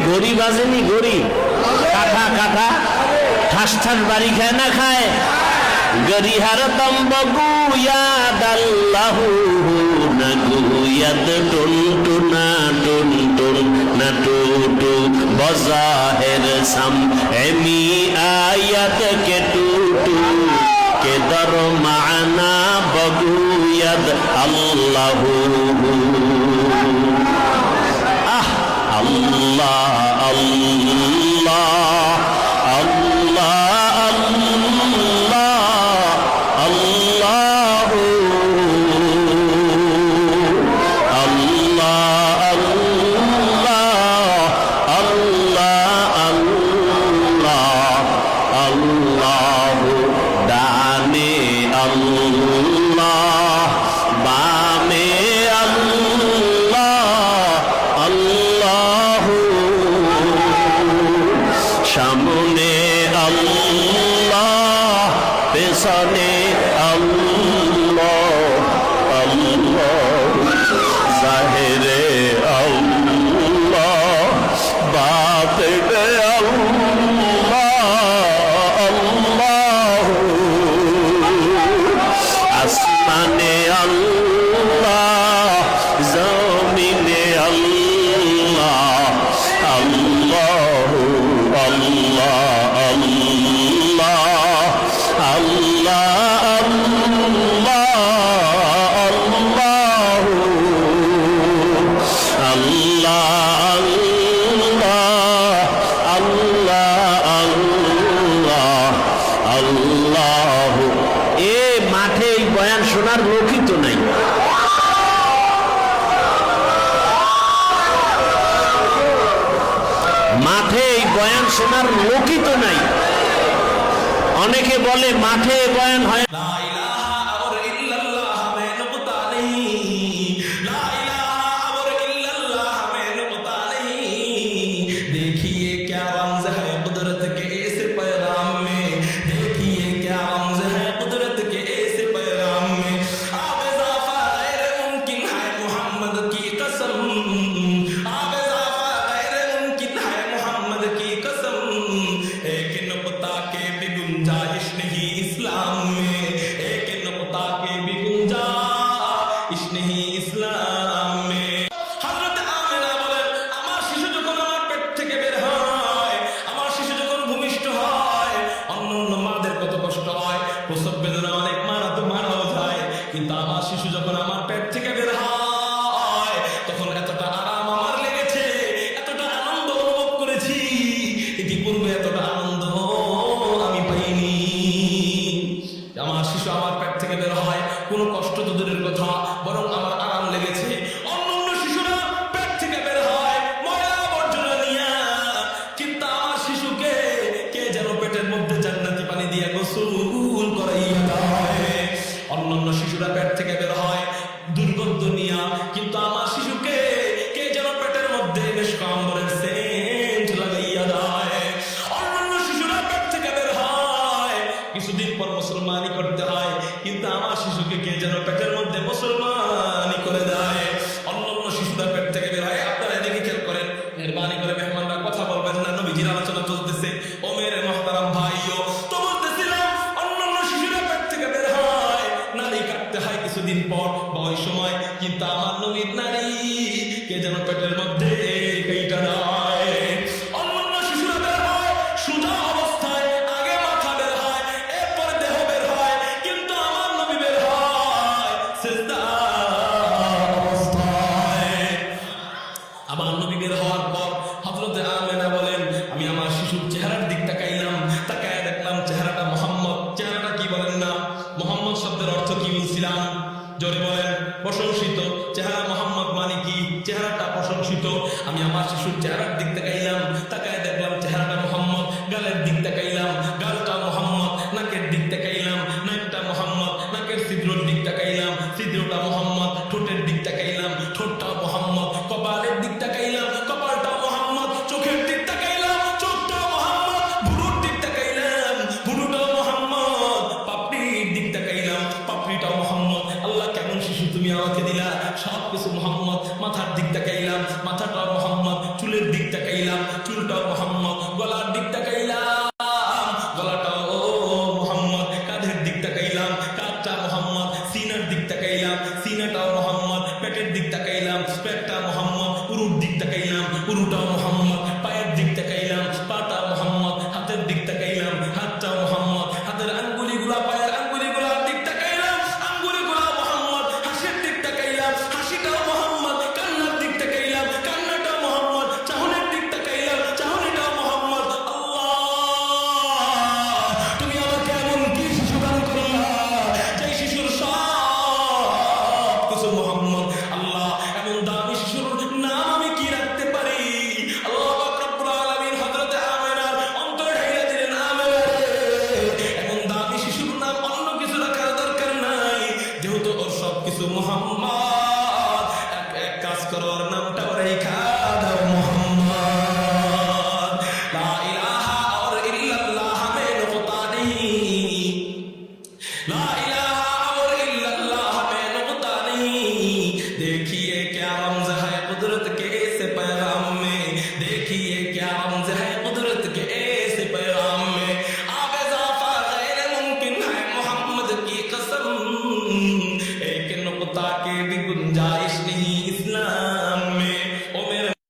গড়ি বাজেনি, গড়ি কাঠা কাঠা ঠাস ঠাস বাড়ি খায় না খায়? গরিহার দম বগুয়াদ আল্লাহু নগুয়াদ টুন টুনা টুন টুন না টুটু বজাহের সাম এমি আয়াত কে টুটু কে দর মানা বগুয়াদ আল্লাহু আহ আল্লাহ আল্লাহ সামনে আল্লাহ পেছনে আল্লাহ আল্লাহ জাহেরে আল্লাহ বাতিনে আল্লাহ আল্লাহ আসমানে আল্লাহ জমিনে আল্লাহ আল্লাহ আল্লাহ আল্লাহ আল্লাহ আল্লাহ আল্লাহ আল্লাহ আল্লাহ। এ মাঠে এই বয়ান শোনার লোকই তো নাই। মাঠে এই বয়ান শোনার লোকই তো নাই। অনেকে বলে মাঠে বয়ান হয় কিন্তু আমার শিশু যখন আমার পেট থেকে বের হয় তখন এতটা আরাম আমার লেগেছে, এতটা আনন্দ অনুভব করেছি, ইতিপূর্বে এতটা আনন্দ আমি পাইনি। আমার শিশু আমার পেট থেকে বের হয়, কোনো কষ্ট তো দূরের কথা, বরং আমার আরাম লেগেছে। অন্যান্য শিশুরা পেট থেকে বের হয় ময়লা আবর্জনা নিয়ে, কিন্তু আমার শিশুকে কে যেন পেটের মধ্যে জান্নাতি পানি দিয়ে গোসল করাইয়া দেয়। অন্যান্য শিশুরা পেট থেকে বের হয় দুর্গন্ধ নিয়া, কিন্তু আমার শিশুকে কে যেন পেটের মধ্যে মেশক আম্বরের সেন্ট লাগাইয়া দেয়। অন্যান্য শিশুরা পেট থেকে বের হয় কিছুদিন পর মুসলমানি করতে হয়, কিন্তু আমার শিশুকে কে যেন পেটের মধ্যে মুসলমানি করে দেয়। অন্যান্য শিশুরা পেট থেকে বের হয়। আপনারা এদিকে খেয়াল করেন, মেহরবানি করে মেহমানরা কথা বলবেন না, নবীজির আলোচনা চলতেছে। ও মেরে মহতারাম ভাইও, তো বলতেছিলাম অন্যান্য শিশুরা পেট থেকে বের হয়, নারী কাটতে হয় কিছুদিন পর বা ওই সময়, কিন্তু আমার নবীর নারী কে যেন পেটের মধ্যে কেইটা দেয়। অন্যান্য শিশুরা বের হয় সোজা অবস্থায়, আগে মাথা বের হয়, এরপরে দেহ বের হয়, কিন্তু আমার নবী বের হয় সিজদা অবস্থায়। আমার নবী বের হওয়ার পর হযরত আমেনা বলেন, আমি আমার শিশুর চেহারার দিক তাকাইলাম, তাকায় দেখলাম চেহারাটা মোহাম্মদ। চেহারাটা কি বলেন না? মোহাম্মদ শব্দের অর্থ কি বলছিলাম? জোরে বলেন। প্রশংসিত। চেহারা মোহাম্মদ মানে কি? চেহারাটা প্রশংসিত। আমি আমার শিশুর চেহারার দিক তাকাইলাম, তাকায় দেখলাম চেহারাটা মোহাম্মদ। গালের দিক তাকাইলাম, গালটা মোহাম্মদ। নাকের দিক তাকাইলাম, নাকটা মোহাম্মদ। নাকের ছিদ্রর দিক তাকাইলাম, ছিদ্রটা মোহাম্মদ। ঠোঁটের দিক তাকাইলাম, ঠোঁটটা মোহাম্মদ। কপালের দিক তাকাইলাম, কপালটা মোহাম্মদ। চোখের দিক তাকাইলাম, চোখটা মোহাম্মদ। ভুরুর দিক তাকাইলাম, ভুরুটাও মোহাম্মদ। পাপড়ির দিক তাকাইলাম, পাপড়িটাও মোহাম্মদ। আল্লাহ কেমন শিশু তুমি আমাকে দিলা, সব কিছু মোহাম্মদ। মাথার দিক তাকাইলাম, মাথাটাও মোহাম্মদ। চুলের দিক তাকাইলাম, উরুর দিক তাকাইলাম, উরুটা মোহাম্মদ। পায়ের দিক তাকাইলাম, পাটা মোহাম্মদ। হাতের দিক তাকাইলাম, হাতটা মোহাম্মদ। হাতের আঙ্গুলিগুলা, পায়ের আঙ্গুলিগুলার দিক তাকাইলাম, আঙ্গুলিগুলা মোহাম্মদ। হাসির দিক তাকাইলাম, হাসিটাও মোহাম্মদ। কান্নার দিক তাকাইলাম, কান্নাটাও মোহাম্মদ। চাহনের দিক তাকাইলাম, চাহনিটাও মোহাম্মদ। আল্লাহ, তুমি আমাকে এমন কি শিশু দান করলা, যে শিশুর সব কিছু মোহাম্মদ। আল্লাহ, এমন দামি শিশুর নাম আমি কি রাখতে পারি? আল্লাহ পাক রব্বুল আলামিন হযরতে আমেনার অন্তর ঢাইলা দিলেন, আমেনা রে, এমন দামি শিশুর নাম অন্য কিছু রাখার দরকার নাই, যেহেতু ওর সব কিছু মোহাম্মদ। এক কাজ করো, ওর নামটা রেখা দাও মোহাম্মদ। লা ইলাহা और इल्लल्लाह में नुक्ता नहीं, ला इलाहा और इल्लल्लाह में नुक्ता नहीं। देखिए क्या रमज है कुदरत के ऐसे पैगाम में, देखिए क्या रमज है कुदरत के ऐसे पैगाम में। आप इजाफा गैर मुमकिन है मोहम्मद की कसम, एक नुक्ता के भी गुंजाइश